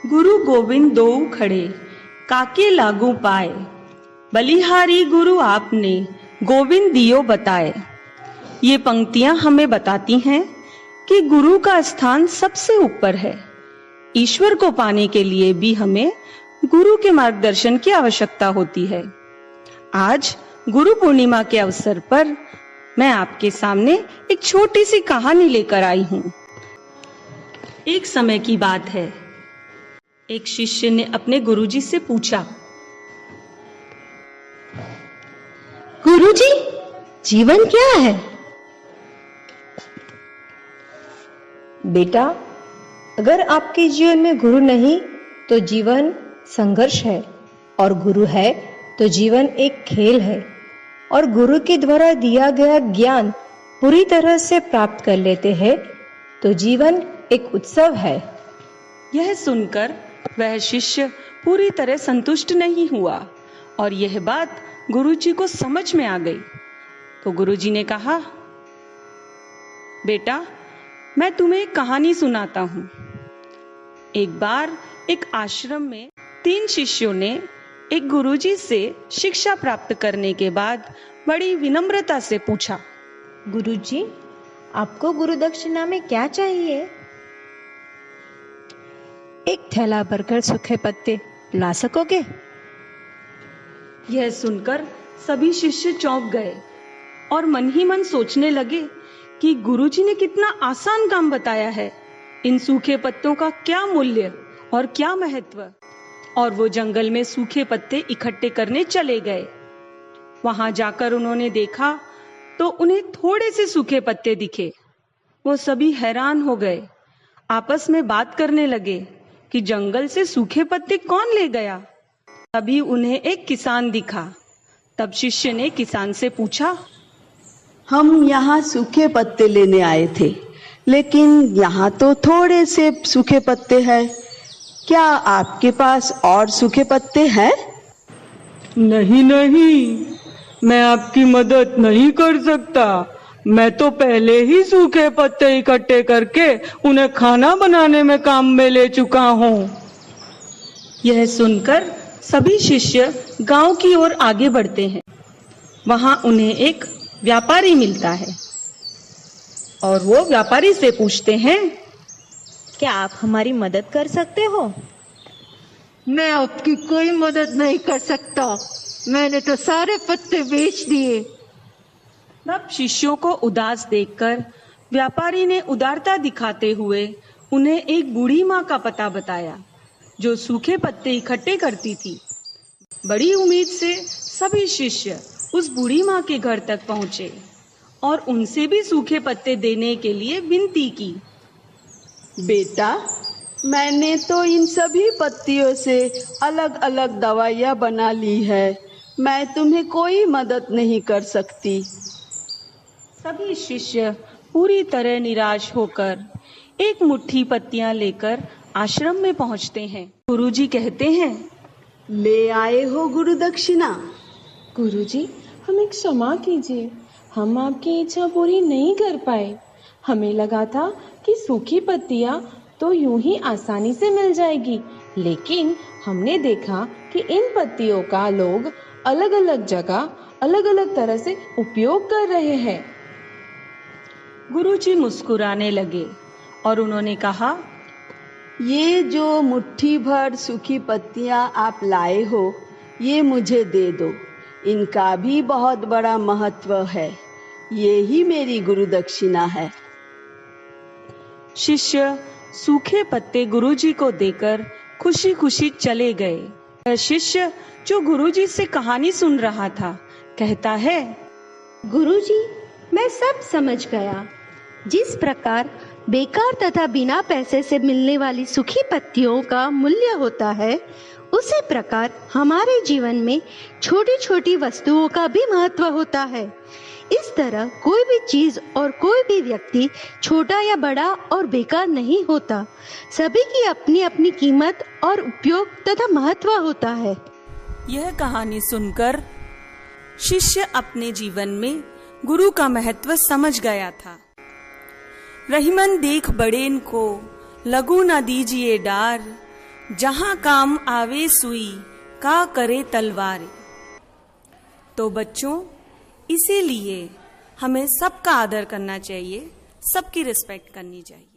गुरु गोविंद दो खड़े, काके लागू पाए, बलिहारी गुरु आपने गोविंद दियो बताए। ये पंक्तियां हमें बताती हैं कि गुरु का स्थान सबसे ऊपर है। ईश्वर को पाने के लिए भी हमें गुरु के मार्गदर्शन की आवश्यकता होती है। आज गुरु पूर्णिमा के अवसर पर मैं आपके सामने एक छोटी सी कहानी लेकर आई हूं। एक समय की बात है, एक शिष्य ने अपने गुरुजी से पूछा, गुरुजी, जीवन क्या है? बेटा, अगर आपके जीवन में गुरु नहीं तो जीवन संघर्ष है, और गुरु है तो जीवन एक खेल है। और गुरु के द्वारा दिया गया ज्ञान पूरी तरह से प्राप्त कर लेते हैं तो जीवन एक उत्सव है। यह सुनकर वह शिष्य पूरी तरह संतुष्ट नहीं हुआ और यह बात गुरुजी को समझ में आ गई। तो गुरुजी ने कहा, बेटा, मैं तुम्हें एक कहानी सुनाता हूं। एक बार एक आश्रम में 3 शिष्यों ने एक गुरुजी से शिक्षा प्राप्त करने के बाद बड़ी विनम्रता से पूछा, गुरुजी, आपको गुरु दक्षिणा में क्या चाहिए? एक थैला भरकर सूखे पत्ते ला सकोगे? यह सुनकर सभी शिष्य चौंक गए और मन ही मन सोचने लगे कि गुरुजी ने कितना आसान काम बताया है। इन सूखे पत्तों का क्या मूल्य और क्या महत्व। और वो जंगल में सूखे पत्ते इकट्ठे करने चले गए। वहां जाकर उन्होंने देखा तो उन्हें थोड़े से सूखे पत्ते दिखे। वो सभी हैरान हो गए, आपस में बात करने लगे कि जंगल से सूखे पत्ते कौन ले गया। तभी उन्हें एक किसान दिखा। तब शिष्य ने किसान से पूछा, हम यहाँ सूखे पत्ते लेने आए थे, लेकिन यहाँ तो थोड़े से सूखे पत्ते हैं। क्या आपके पास और सूखे पत्ते हैं? नहीं नहीं, मैं आपकी मदद नहीं कर सकता। मैं तो पहले ही सूखे पत्ते इकट्ठे करके उन्हें खाना बनाने में काम में ले चुका हूँ। यह सुनकर सभी शिष्य गांव की ओर आगे बढ़ते हैं। वहां उन्हें एक व्यापारी मिलता है और वो व्यापारी से पूछते हैं, क्या आप हमारी मदद कर सकते हो? मैं आपकी कोई मदद नहीं कर सकता। मैंने तो सारे पत्ते बेच दिए। तब शिष्यों को उदास देखकर व्यापारी ने उदारता दिखाते हुए उन्हें एक बूढ़ी माँ का पता बताया, जो सूखे पत्ते इकट्ठे करती थी। बड़ी उम्मीद से सभी शिष्य उस बूढ़ी माँ के घर तक पहुंचे और उनसे भी सूखे पत्ते देने के लिए विनती की। बेटा, मैंने तो इन सभी पत्तियों से अलग अलग दवाइयाँ बना ली है। मैं तुम्हें कोई मदद नहीं कर सकती। सभी शिष्य पूरी तरह निराश होकर एक मुट्ठी पत्तियां लेकर आश्रम में पहुंचते हैं। गुरुजी कहते हैं, ले आए हो गुरु दक्षिणा? गुरुजी, हमें क्षमा कीजिए, हम आपकी इच्छा पूरी नहीं कर पाए। हमें लगा था कि सूखी पत्तियां तो यूं ही आसानी से मिल जाएगी, लेकिन हमने देखा कि इन पत्तियों का लोग अलग अलग जगह अलग अलग तरह से उपयोग कर रहे हैं। गुरुजी मुस्कुराने लगे और उन्होंने कहा, ये जो मुट्ठी भर सूखी पत्तियां आप लाए हो, ये मुझे दे दो। इनका भी बहुत बड़ा महत्व है। ये ही मेरी गुरु दक्षिणा है। शिष्य सूखे पत्ते गुरुजी को देकर खुशी खुशी चले गए। शिष्य जो गुरुजी से कहानी सुन रहा था कहता है, गुरुजी, मैं सब समझ गया। जिस प्रकार बेकार तथा बिना पैसे से मिलने वाली सूखी पत्तियों का मूल्य होता है, उसी प्रकार हमारे जीवन में छोटी छोटी वस्तुओं का भी महत्व होता है। इस तरह कोई भी चीज और कोई भी व्यक्ति छोटा या बड़ा और बेकार नहीं होता। सभी की अपनी अपनी कीमत और उपयोग तथा महत्व होता है। यह कहानी सुनकर शिष्य अपने जीवन में गुरु का महत्व समझ गया था। रहीमन देख बड़ेन को, लगू न दीजिए डार, जहां काम आवे सुई का करे तलवार। तो बच्चों, इसीलिए हमें सबका आदर करना चाहिए, सबकी रिस्पेक्ट करनी चाहिए।